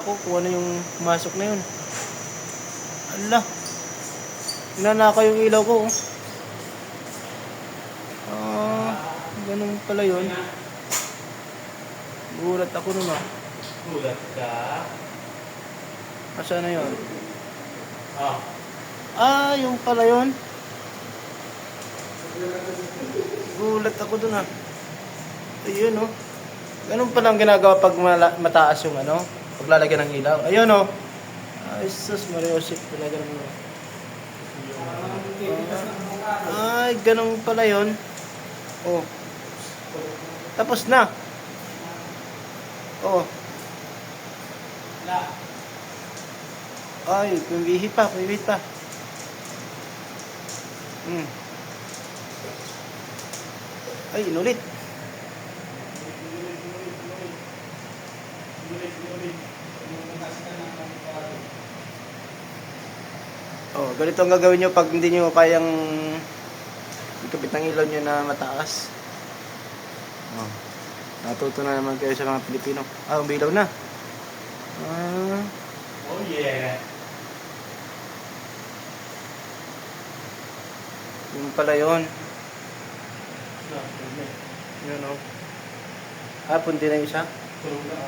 Oh, kung ano yung pumasok na yun. Ala. Hinanaka yung ilaw ko. Oh. Ganun pala yun. Gulat ako nun ah. Gulat ka? Asa na yun? Yung pala yun. Gulat ako dun ah. Ayun oh. Ganun pala ang ginagawa pag mataas yung ano, paglalagyan ng ilaw. Ayun oh. Ay, sus, Mariosip talaga naman. Ay, ganun pala yun. Oh. Tapos na. Oh. Ay, pumihit pa. Ay, inulit. Oh, ganito ang gagawin nyo pag hindi nyo kayang ikapit ng ilaw nyo na mataas. Oh. Natuto na naman kayo sa mga Pilipino. Umilaw na. Oh yeah. Yun pala yun. Yun o. Punti na isa. Tulog na.